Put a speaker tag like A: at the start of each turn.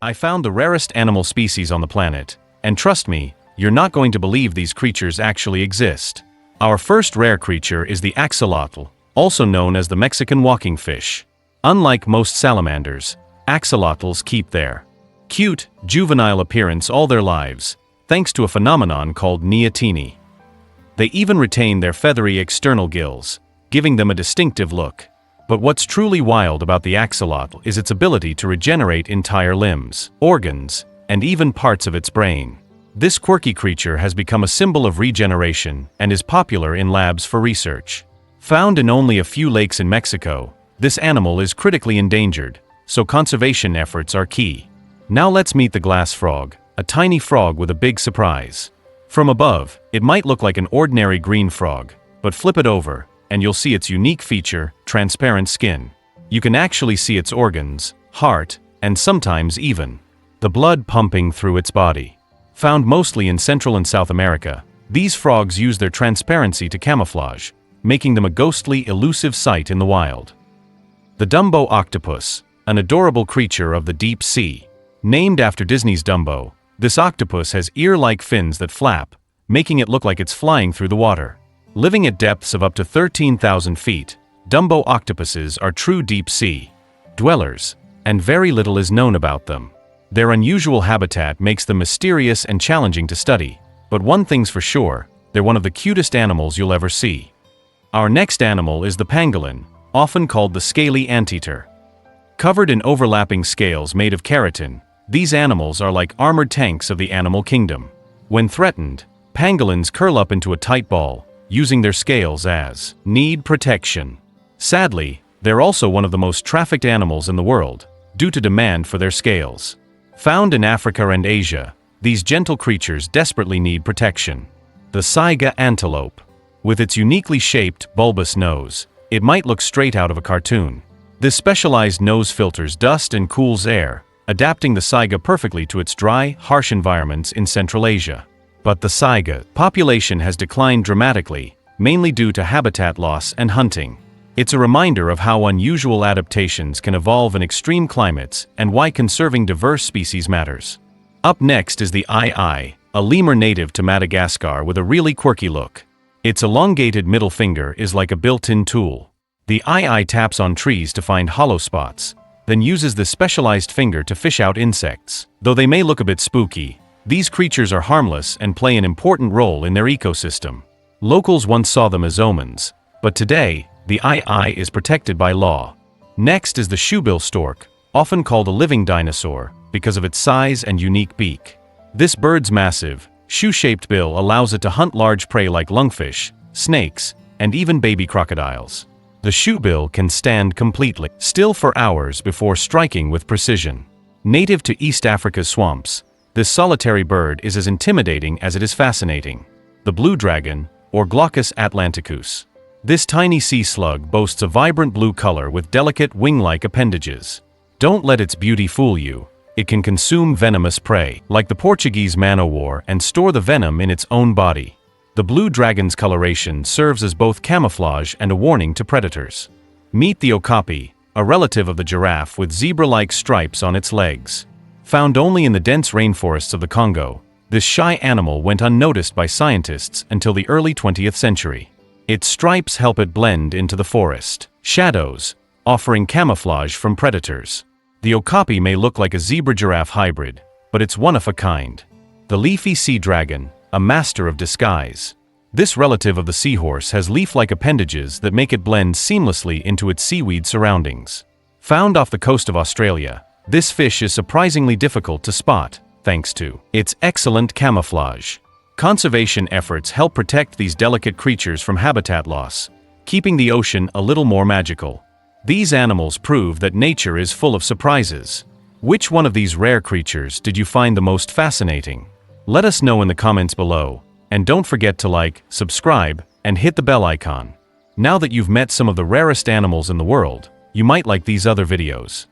A: I found the rarest animal species on the planet, and trust me, you're not going to believe these creatures actually exist. Our first rare creature is the axolotl, also known as the Mexican walking fish. Unlike most salamanders, axolotls keep their cute, juvenile appearance all their lives, thanks to a phenomenon called neoteny. They even retain their feathery external gills, giving them a distinctive look. But what's truly wild about the axolotl is its ability to regenerate entire limbs, organs, and even parts of its brain. This quirky creature has become a symbol of regeneration and is popular in labs for research. Found in only a few lakes in Mexico, this animal is critically endangered, so conservation efforts are key. Now let's meet the glass frog, a tiny frog with a big surprise. From above, it might look like an ordinary green frog, but flip it over, and you'll see its unique feature, transparent skin. You can actually see its organs, heart, and sometimes even the blood pumping through its body. Found mostly in Central and South America, these frogs use their transparency to camouflage, making them a ghostly, elusive sight in the wild. The Dumbo octopus, an adorable creature of the deep sea. Named after Disney's Dumbo, this octopus has ear-like fins that flap, making it look like it's flying through the water. Living at depths of up to 13,000 feet, Dumbo octopuses are true deep-sea dwellers, and very little is known about them. Their unusual habitat makes them mysterious and challenging to study, but one thing's for sure, they're one of the cutest animals you'll ever see. Our next animal is the pangolin, often called the scaly anteater. Covered in overlapping scales made of keratin, these animals are like armored tanks of the animal kingdom. When threatened, pangolins curl up into a tight ball, using their scales as need protection. Sadly, they're also one of the most trafficked animals in the world, due to demand for their scales. Found in Africa and Asia, these gentle creatures desperately need protection. The saiga antelope. With its uniquely shaped, bulbous nose, it might look straight out of a cartoon. This specialized nose filters dust and cools air, adapting the saiga perfectly to its dry, harsh environments in Central Asia. But the saiga population has declined dramatically, mainly due to habitat loss and hunting. It's a reminder of how unusual adaptations can evolve in extreme climates and why conserving diverse species matters. Up next is the ii, a lemur native to Madagascar with a really quirky look. Its elongated middle finger is like a built-in tool. The ii taps on trees to find hollow spots, then uses this specialized finger to fish out insects. Though they may look a bit spooky, these creatures are harmless and play an important role in their ecosystem. Locals once saw them as omens, but today, the ii is protected by law. Next is the shoebill stork, often called a living dinosaur, because of its size and unique beak. This bird's massive, shoe-shaped bill allows it to hunt large prey like lungfish, snakes, and even baby crocodiles. The shoebill can stand completely still for hours before striking with precision. Native to East Africa's swamps, this solitary bird is as intimidating as it is fascinating. The blue dragon, or Glaucus atlanticus. This tiny sea slug boasts a vibrant blue color with delicate wing-like appendages. Don't let its beauty fool you. It can consume venomous prey, like the Portuguese man-o'-war, and store the venom in its own body. The blue dragon's coloration serves as both camouflage and a warning to predators. Meet the okapi, a relative of the giraffe with zebra-like stripes on its legs. Found only in the dense rainforests of the Congo, this shy animal went unnoticed by scientists until the early 20th century. Its stripes help it blend into the forest shadows, offering camouflage from predators. The okapi may look like a zebra-giraffe hybrid, but it's one of a kind. The leafy sea dragon, a master of disguise. This relative of the seahorse has leaf-like appendages that make it blend seamlessly into its seaweed surroundings. Found off the coast of Australia, this fish is surprisingly difficult to spot, thanks to its excellent camouflage. Conservation efforts help protect these delicate creatures from habitat loss, keeping the ocean a little more magical. These animals prove that nature is full of surprises. Which one of these rare creatures did you find the most fascinating? Let us know in the comments below, and don't forget to like, subscribe, and hit the bell icon. Now that you've met some of the rarest animals in the world, you might like these other videos.